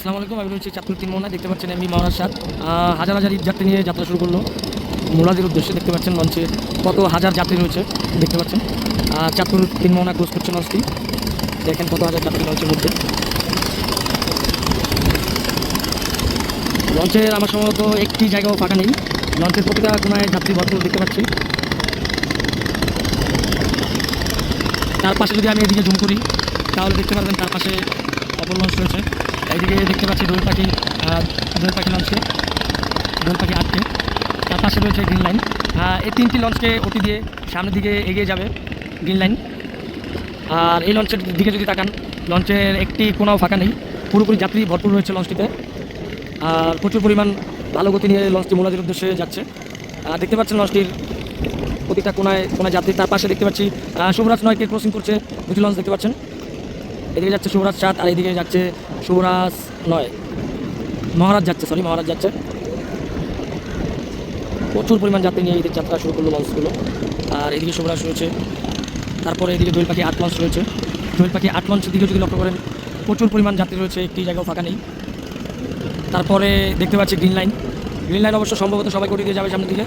আসসালামু আলাইকুম। আমি রয়েছি চাঁদপুর 3 মোহনায়। দেখতে পাচ্ছেন এমনি মাওনার সাথ হাজার হাজার ঈদ যাত্রী নিয়ে যাত্রা শুরু করলো মুলাদির উদ্দেশ্যে। দেখতে পাচ্ছেন লঞ্চে কত হাজার যাত্রী রয়েছে। দেখতে পাচ্ছেন চাঁদপুর 3 মোহনা ক্রুজ করছে লঞ্চটি। দেখেন কত হাজার যাত্রী লঞ্চের মধ্যে। লঞ্চের আমার সম্ভবত একটি জায়গাও ফাঁকা নেই। লঞ্চের প্রতিটা কোনায় যাত্রী ভরপুর দেখতে পাচ্ছি। তার পাশে যদি আমি এদিকে জুম করি তাহলে দেখতে পারবেন তার পাশে অপর লঞ্চ রয়েছে। এইদিকে দেখতে পাচ্ছি দোয়েল পাখি লঞ্চকে, দোয়েল পাখি আটকে। তার পাশে রয়েছে গ্রিন লাইন। এই তিনটি লঞ্চকে ওটি দিয়ে সামনের দিকে এগিয়ে যাবে গ্রিন লাইন। আর এই লঞ্চের দিকে যদি তাকান, লঞ্চের একটি কোনাও ফাঁকা নেই, পুরোপুরি যাত্রী ভরপুর রয়েছে লঞ্চটিতে। আর প্রচুর পরিমাণ ভালো গতি নিয়ে লঞ্চটি মুলাদির উদ্দেশ্যে যাচ্ছে। দেখতে পাচ্ছেন লঞ্চটির প্রতিটা কোনায় যাত্রী। তার পাশে দেখতে পাচ্ছি শুভরাজ 9কে ক্রসিং করছে দুটি লঞ্চ দেখতে পাচ্ছেন। এদিকে যাচ্ছে শুভরাজ 7 আর এদিকে যাচ্ছে শুভরাজ 9, মহারাজ যাচ্ছে। প্রচুর পরিমাণ যাত্রী নিয়ে এদের যাত্রা শুরু করলো লঞ্চগুলো। আর এদিকে শুভরাজ রয়েছে। তারপরে এদিকে দোয়েল পাখি 8 লঞ্চ রয়েছে। দোয়েল পাখি 8 লঞ্চের দিকে যদি লক্ষ্য করেন প্রচুর পরিমাণ যাত্রী রয়েছে, একটি জায়গাও ফাঁকা নেই। তারপরে দেখতে পাচ্ছি গ্রিন লাইন অবশ্য সম্ভবত সবাই কোটি দিয়ে যাবে সামনের দিকে।